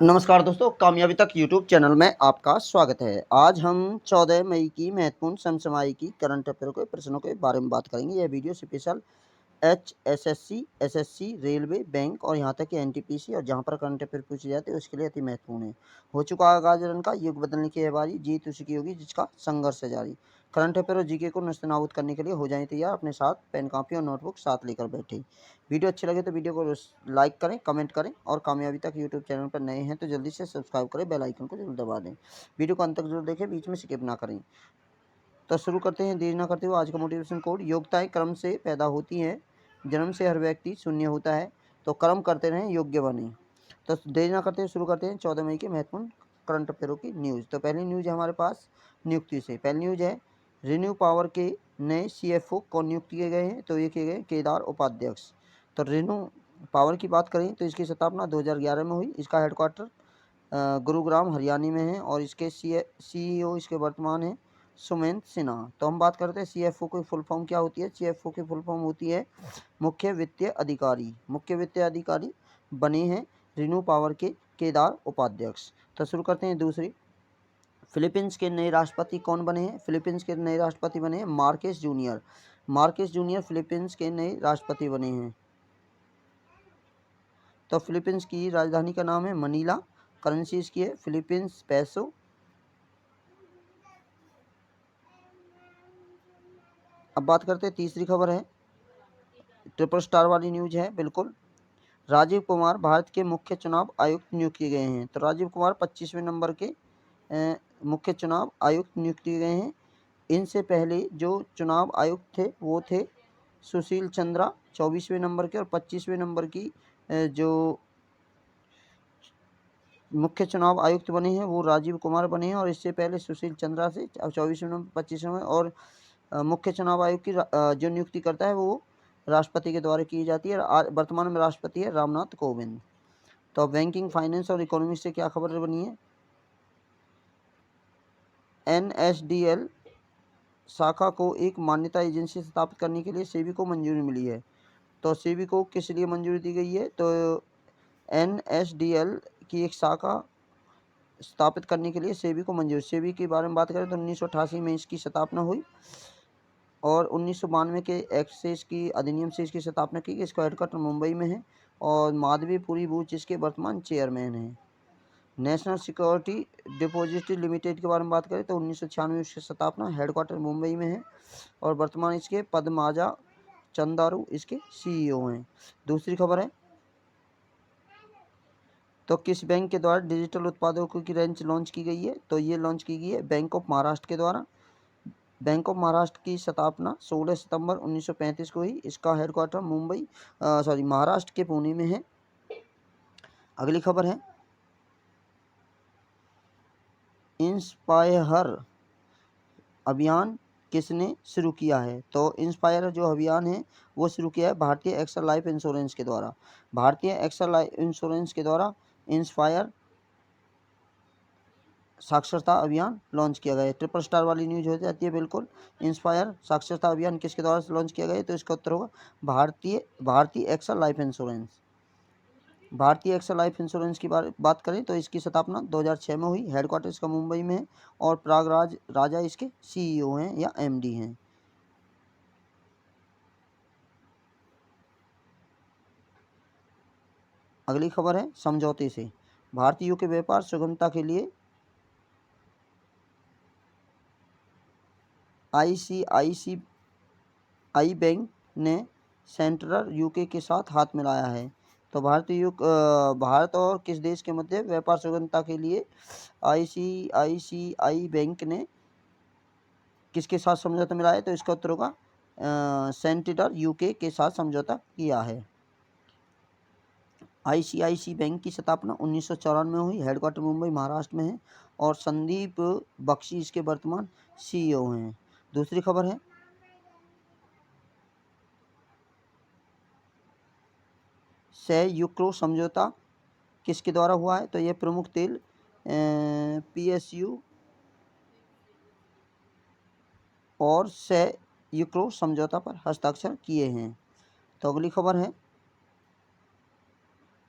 नमस्कार दोस्तों, कामयाबी तक यूट्यूब चैनल में आपका स्वागत है। आज हम 14 मई की महत्वपूर्ण समसामयिकी करंट अफेयर के प्रश्नों के बारे में बात करेंगे। यह video special HSSC, SSC, railway, bank और यहाँ तक कि एनटीपीसी और जहाँ पर करंट अफेयर पूछे जाते हैं उसके लिए अति महत्वपूर्ण है। हो चुका आगाज रन का, युग बदलने की है बारी, जीत उसी की होगी जिसका संघर्ष है जारी। करंट अफेयर और जीके को नस्तनाबूद करने के लिए हो जाए तैयार, अपने साथ पेन कापी और नोटबुक साथ लेकर बैठे। वीडियो अच्छी लगे तो वीडियो को लाइक करें, कमेंट करें और कामयाबी तक यूट्यूब चैनल पर नए हैं तो जल्दी से सब्सक्राइब करें, बेल आइकन को जरूर दबा दें। वीडियो को अंत तक जरूर देखें, बीच में स्किप ना करें। तो शुरू करते हैं देर ना करते हुए। आज का मोटिवेशन कोड: योग्यताएं क्रम से पैदा होती हैं, जन्म से हर व्यक्ति शून्य होता है, तो कर्म करते रहें, योग्य बने। तो देर ना करते हुए शुरू करते हैं 14 मई के महत्वपूर्ण करंट अफेयरों की न्यूज़। तो पहली न्यूज़ है हमारे पास नियुक्ति से। पहली न्यूज़ है रिन्यू पावर के नए सीएफओ कौन नियुक्त किए गए हैं, तो ये किए गए केदार उपाध्यक्ष। तो रिन्यू पावर की बात करें तो इसकी स्थापना 2011 में हुई। इसका हेडक्वार्टर गुरुग्राम हरियाणा में है और इसके सीईओ इसके वर्तमान हैं सुमेंद्र सिन्हा। तो हम बात करते हैं सीएफओ की फुल फॉर्म क्या होती है। सीएफओ की फुल फॉर्म होती है मुख्य वित्तीय अधिकारी। मुख्य वित्तीय अधिकारी बने हैं रिन्यू पावर के केदार उपाध्यक्ष। तो शुरू करते हैं दूसरी। फिलीपींस के नए राष्ट्रपति कौन बने हैं? फिलीपींस के नए राष्ट्रपति बने हैं Marquez junior. Marquez junior Philippines के नए राष्ट्रपति बने हैं। तो फिलीपींस की राजधानी का नाम है मनीला। करेंसी इसकी है फिलीपींस पैसो। अब बात करते हैं तीसरी खबर है, ट्रिपल स्टार वाली न्यूज है बिल्कुल। राजीव कुमार भारत के मुख्य चुनाव आयुक्त नियुक्त किए गए हैं। तो राजीव कुमार 25वें नंबर के मुख्य चुनाव आयुक्त नियुक्त किए गए हैं। इनसे पहले जो चुनाव आयुक्त थे वो थे सुशील चंद्रा 24वें नंबर के, और 25वें नंबर की जो मुख्य चुनाव आयुक्त बने हैं वो राजीव कुमार बने हैं। और इससे पहले सुशील चंद्रा से 24वें नंबर 25वें में, और मुख्य चुनाव आयुक्त की जो नियुक्ति करता है वो राष्ट्रपति के द्वारा की जाती है। वर्तमान में राष्ट्रपति है रामनाथ कोविंद। तो बैंकिंग, फाइनेंस और इकोनॉमी से क्या खबर बनी है। एनएसडीएल शाखा को एक मान्यता एजेंसी स्थापित करने के लिए सेबी को मंजूरी मिली है। तो सेबी को किस लिए मंजूरी दी गई है, तो एनएसडीएल की एक शाखा स्थापित करने के लिए सेबी को मंजूरी। सेबी के बारे में बात करें तो 1988 में इसकी स्थापना हुई और 1992 के एक्सेस की अधिनियम से इसकी स्थापना की गई। इसका हेडक्वार्टर मुंबई में है और माधवीपुरी बूच इसके वर्तमान चेयरमैन हैं। नेशनल सिक्योरिटी डिपॉजिटरी लिमिटेड के बारे में बात करें तो 1996 में इसकी स्थापना, हेडक्वार्टर मुंबई में है और वर्तमान इसके पद्माजा चंदारू इसके सीईओ हैं। दूसरी खबर है, तो किस बैंक के द्वारा डिजिटल उत्पादों की रेंज लॉन्च की गई है, तो ये लॉन्च की गई है बैंक ऑफ महाराष्ट्र के द्वारा। बैंक ऑफ महाराष्ट्र की स्थापना 16 सितंबर 1935 को हुई। इसका हेडक्वार्टर महाराष्ट्र के पुणे में है। अगली खबर है, इंस्पायर अभियान किसने शुरू किया है, तो इंस्पायर जो अभियान है वो शुरू किया है भारतीय एक्सल लाइफ इंश्योरेंस के द्वारा। भारतीय एक्सल लाइफ इंश्योरेंस के द्वारा इंस्पायर साक्षरता अभियान लॉन्च किया गया है। ट्रिपल स्टार वाली न्यूज हो जाती है बिल्कुल। इंस्पायर साक्षरता अभियान किसके द्वारा लॉन्च किया गया है, तो इसका उत्तर होगा भारतीय एक्सल लाइफ इंश्योरेंस। भारतीय एक्सल लाइफ इंश्योरेंस की बात करें तो इसकी स्थापना 2006 में हुई। हेडक्वार्टर इसका मुंबई में है और प्रयागराज राजा इसके सीईओ हैं या एमडी हैं। अगली खबर है, समझौते से भारतीयों के व्यापार सुगमता के लिए आईसीआईसीआई बैंक ने सेंट्रल यूके के साथ हाथ मिलाया है। तो भारत और किस देश के मध्य व्यापार सुगमता के लिए आईसीआईसीआई बैंक ने किसके साथ समझौता मिलाया है, तो इसका उत्तर होगा सेंट्रल यूके के साथ समझौता किया है। आईसीआईसी बैंक की स्थापना 1994 में हुई। हेडक्वार्टर मुंबई महाराष्ट्र में है और संदीप बख्शी इसके वर्तमान सीईओ हैं। दूसरी खबर है, यूक्रो समझौता किसके द्वारा हुआ है, तो यह प्रमुख तेल पीएसयू और यूक्रो समझौता पर हस्ताक्षर किए हैं। तो अगली खबर है,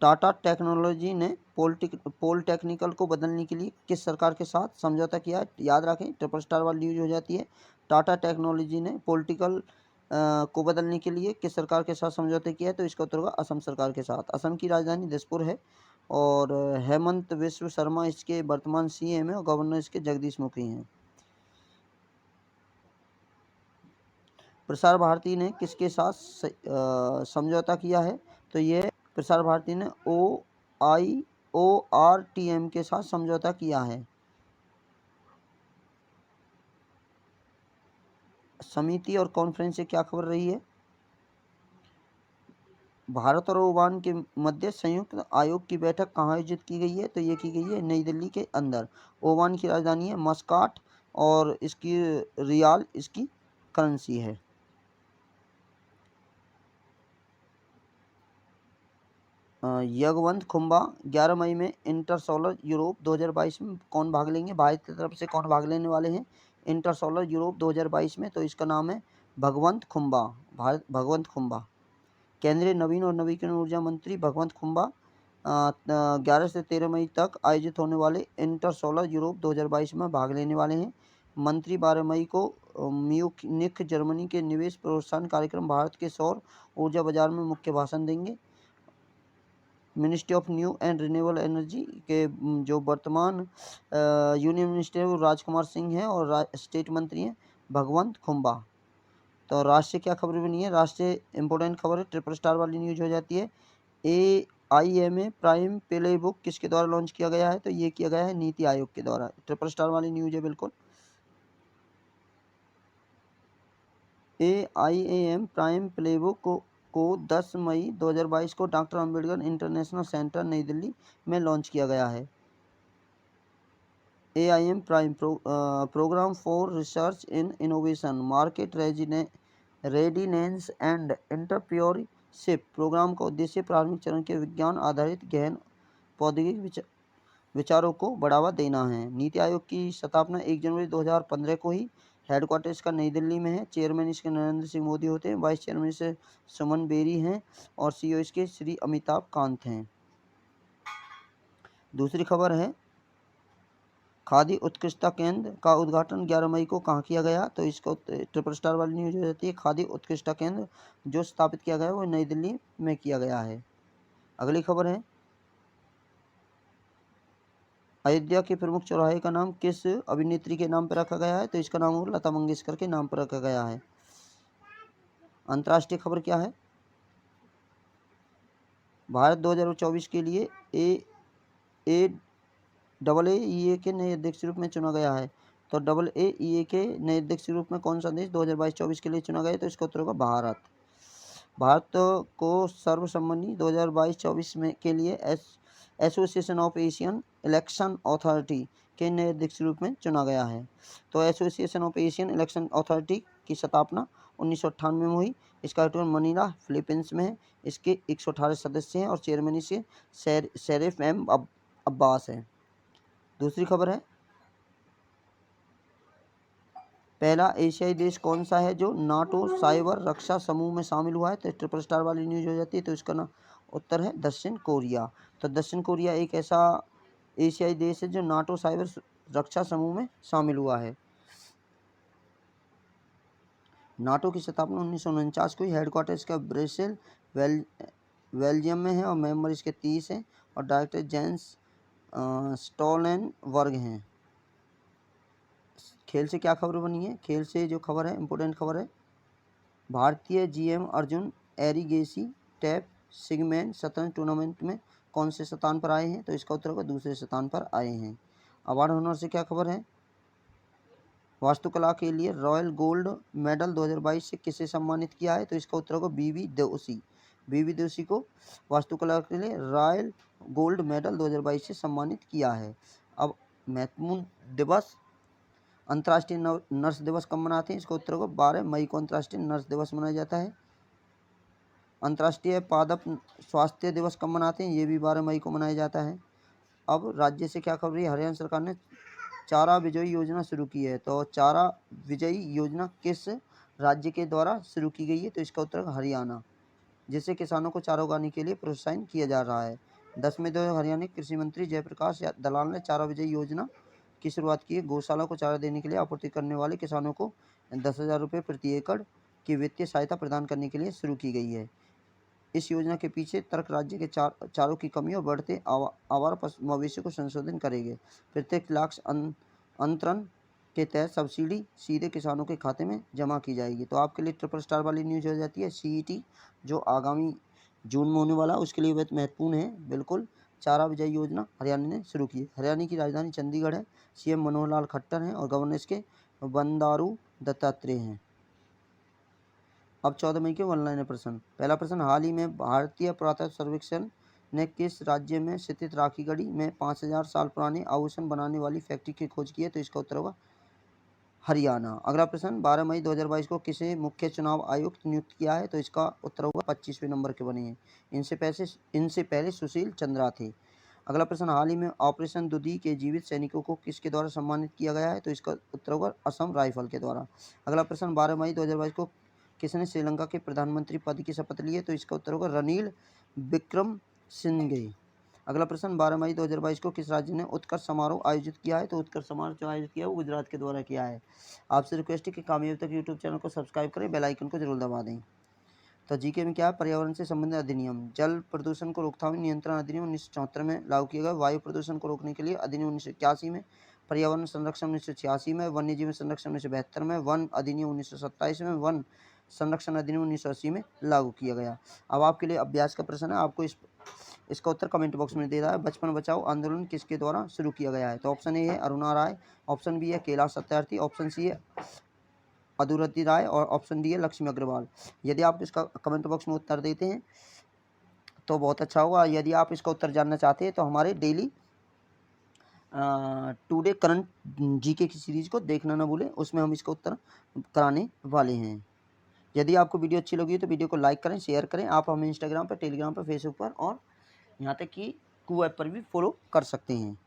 टाटा टेक्नोलॉजी ने पॉलिटेक्निकल को बदलने के लिए किस सरकार के साथ समझौता किया है? याद रखें, ट्रिपल स्टार वाली न्यूज हो जाती है। टाटा टेक्नोलॉजी ने पॉलिटिकल को बदलने के लिए किस सरकार के साथ समझौता किया है? तो इसका उत्तर होगा असम सरकार के साथ। असम की राजधानी दिसपुर है और हेमंत विश्व शर्मा इसके वर्तमान सीएम है और गवर्नर इसके जगदीश मुखी हैं। प्रसार भारती ने किसके साथ समझौता किया है? तो ये प्रसार भारती ने ORTM के साथ समझौता किया है। समिति और कॉन्फ्रेंस से क्या खबर रही है? भारत और ओमान के मध्य संयुक्त आयोग की बैठक कहाँ आयोजित की गई है? तो ये की गई है नई दिल्ली के अंदर। ओमान की राजधानी है मस्काट और इसकी रियाल इसकी करेंसी है। यशवंत खुम्बा 11 मई में इंटरसोलर यूरोप 2022 में कौन भाग लेंगे? भारत की तरफ से कौन भाग लेने वाले हैं इंटरसोलर यूरोप 2022 में? तो इसका नाम है भगवंत खुम्बा। भगवंत खुम्बा केंद्रीय नवीन और नवीकरणीय ऊर्जा मंत्री भगवंत खुम्बा 11 से 13 मई तक आयोजित होने वाले इंटरसोलर यूरोप 2022 में भाग लेने वाले हैं। मंत्री 12 मई को म्यूनिख जर्मनी के निवेश प्रोत्साहन कार्यक्रम भारत के सौर ऊर्जा बाजार में मुख्य भाषण देंगे। Ministry of new and renewable energy के जो वर्तमान यूनियन मिनिस्टर वो राजकुमार सिंह हैं और स्टेट मंत्री हैं भगवंत खुम्बा। तो राष्ट्रीय क्या खबर बनी है? राष्ट्रीय इंपॉर्टेंट खबर है, ट्रिपल स्टार वाली न्यूज हो जाती है। AIMA प्राइम प्ले बुक किसके द्वारा लॉन्च किया गया है? तो ये किया गया है नीति आयोग के द्वारा। ट्रिपल स्टार वाली न्यूज है बिल्कुल। AIAM प्राइम प्ले बुक को 10 मई 2022 को डॉक्टर अंबेडकर इंटरनेशनल सेंटर नई दिल्ली में लॉन्च किया गया है। AIM prime program for research in innovation market readiness and entrepreneurship program का उद्देश्य प्रारंभिक चरण के विज्ञान आधारित गहन प्रौद्योगिकी विचारों को बढ़ावा देना है। नीति आयोग की स्थापना 1 जनवरी 2015 को ही। हेडक्वार्टर इसका नई दिल्ली में है। चेयरमैन इसके नरेंद्र सिंह मोदी होते हैं। वाइस चेयरमैन इसके सुमन बेरी हैं और CEO इसके श्री अमिताभ कांत हैं। दूसरी खबर है खादी उत्कृष्टता केंद्र का उद्घाटन 11 मई को कहाँ किया गया? तो इसको ट्रिपल स्टार वाली न्यूज हो जाती है। खादी उत्कृष्टता केंद्र जो स्थापित किया गया वो नई दिल्ली में किया गया है। अगली खबर है अयोध्या के प्रमुख चौराहे का नाम किस अभिनेत्री के नाम पर रखा गया है? तो इसका नाम लता मंगेशकर के नाम पर रखा गया है। अंतर्राष्ट्रीय खबर क्या है? भारत 2024 के लिए AAEA के नए अध्यक्ष के रूप में चुना गया है। तो AAEA के नए अध्यक्ष के रूप में कौन सा देश 2022-24 के लिए चुना गया है? तो इसका उत्तर होगा भारत। भारत को सर्वसम्मति 2022-24 में के लिए association of Asian election authority के नए अध्यक्ष के रूप में चुना गया है। तो association of Asian election authority की स्थापना 1998 में हुई। इसका हेडक्वार्टर मनीला फिलीपींस में है। इसके 118 सदस्य हैं और चेयरमैन इसके शरीफ एम अब्बास है। दूसरी खबर है पहला एशियाई देश कौन सा है जो नाटो साइबर रक्षा समूह में शामिल हुआ है? तो ट्रिपल स्टार वाली न्यूज हो जाती है। तो इसका उत्तर है दक्षिण कोरिया। तो दक्षिण कोरिया एक ऐसा एशियाई देश है जो नाटो साइबर रक्षा समूह में शामिल हुआ है। नाटो की स्थापना 1949 को ही। हेडक्वार्टर इसका ब्रसेल बेल्जियम में है और मेंबर इसके 30 हैं और डायरेक्टर जेंस स्टोलनबर्ग हैं। खेल से क्या खबर बनी है? खेल से जो खबर है इंपॉर्टेंट खबर है भारतीय GM अर्जुन एरिगेसी टैप सिगमैन शतरंज टूर्नामेंट में कौन से स्थान पर आए हैं? तो इसका उत्तर होगा दूसरे स्थान पर आए हैं। अवार्ड होनर से क्या खबर है वास्तुकला के लिए रॉयल गोल्ड मेडल 2022 से किसे सम्मानित किया है? तो इसका उत्तर होगा BV दोषी। BV दोषी को वास्तुकला के लिए रॉयल गोल्ड मेडल 2022 से सम्मानित किया है। अब महत्वपूर्ण दिवस अंतर्राष्ट्रीय नर्स दिवस कब मनाते हैं? इसका उत्तर होगा 12 मई को अंतर्राष्ट्रीय नर्स दिवस मनाया जाता है। अंतर्राष्ट्रीय पादप स्वास्थ्य दिवस कब मनाते हैं? ये भी 12 मई को मनाया जाता है। अब राज्य से क्या खबर है? हरियाणा सरकार ने चारा विजयी योजना शुरू की है। तो चारा विजयी योजना किस राज्य के द्वारा शुरू की गई है? तो इसका उत्तर हरियाणा, जिससे किसानों को चारा उगाने के लिए प्रोत्साहन किया जा रहा है। 10 मई 2000 हरियाणा के कृषि मंत्री जयप्रकाश दलाल ने चारा विजय योजना की शुरुआत की है। गौशाला को चारा देने के लिए आपूर्ति करने वाले किसानों को 10,000 रुपये प्रति एकड़ की वित्तीय सहायता प्रदान करने के लिए शुरू की गई है। इस योजना के पीछे तर्क राज्य के चारों की कमी और बढ़ते आवारा मवेशियों को संशोधन करेंगे। प्रत्येक लाख अंतरण के तहत सब्सिडी सीधे किसानों के खाते में जमा की जाएगी। तो आपके लिए ट्रिपल स्टार वाली न्यूज़ हो जाती है। सीईटी जो आगामी जून में होने वाला उसके लिए बहुत महत्वपूर्ण है। बिल्कुल, चारा विजय योजना हरियाणा ने शुरू की है। हरियाणा की राजधानी चंडीगढ़ है। सीएम मनोहर लाल खट्टर हैं और गवर्नर इसके बंडारू दत्तात्रेय हैं। अब 14 मई के ऑनलाइन प्रश्न। पहला प्रश्न, हाल ही में भारतीय पुरातत्व सर्वेक्षण ने किस राज्य में स्थित राखीगढ़ी में 5000 साल पुराने आभूषण बनाने वाली फैक्ट्री की खोज की है? तो इसका उत्तर होगा हरियाणा। अगला प्रश्न, 12 मई 2022 को किसे मुख्य चुनाव आयुक्त नियुक्त किया है? तो इसका उत्तर होगा 25वें नंबर के बने हैं। इनसे पहले सुशील चंद्रा थे। अगला प्रश्न, हाल ही में ऑपरेशन दुधी के जीवित सैनिकों को किसके द्वारा सम्मानित किया गया है? तो इसका उत्तर होगा असम राइफल के द्वारा। अगला प्रश्न, 12 मई 2022 को किसने श्रीलंका के प्रधानमंत्री पद की शपथ ली है? तो इसका उत्तर होगा रणील विक्रमसिंघे। अगला प्रश्न, 12 मई 2022 को किस राज्य ने उत्कर्ष समारोह आयोजित किया है? तो उत्कर्ष समारोह जो आयोजित किया है वो गुजरात के द्वारा किया है। आपसे रिक्वेस्ट है कि कामयाबी तक यूट्यूब चैनल को सब्सक्राइब करें, बेल आइकन को जरूर दबा दें। तो जीके में क्या है? पर्यावरण से संबंधित अधिनियम। जल प्रदूषण को रोकथाम नियंत्रण अधिनियम 1974 में लागू किया गया। वायु प्रदूषण को रोकने के लिए अधिनियम 1981 में। पर्यावरण संरक्षण 1986 में। वन्य जीवन संरक्षण 1972 में। वन अधिनियम 1927 में। वन संरक्षण अधिनियम 1980 में लागू किया गया। अब आपके लिए अभ्यास का प्रश्न है, आपको इसका उत्तर कमेंट बॉक्स में दे रहा है। बचपन बचाओ आंदोलन किसके द्वारा शुरू किया गया है? तो ऑप्शन ए है अरुणा राय, ऑप्शन बी है कैलाश सत्यार्थी, ऑप्शन सी है अदुरति राय और ऑप्शन डी है लक्ष्मी अग्रवाल। यदि आप इसका कमेंट बॉक्स में उत्तर देते हैं तो बहुत अच्छा होगा। यदि आप इसका उत्तर जानना चाहते हैं तो हमारे डेली टुडे करंट जीके की सीरीज को देखना ना भूलें, उसमें हम इसका उत्तर कराने वाले हैं। यदि आपको वीडियो अच्छी लगी तो वीडियो को लाइक करें, शेयर करें। आप हमें इंस्टाग्राम पर, टेलीग्राम पर, फेसबुक पर और यहाँ तक कि कू ऐप पर भी फॉलो कर सकते हैं।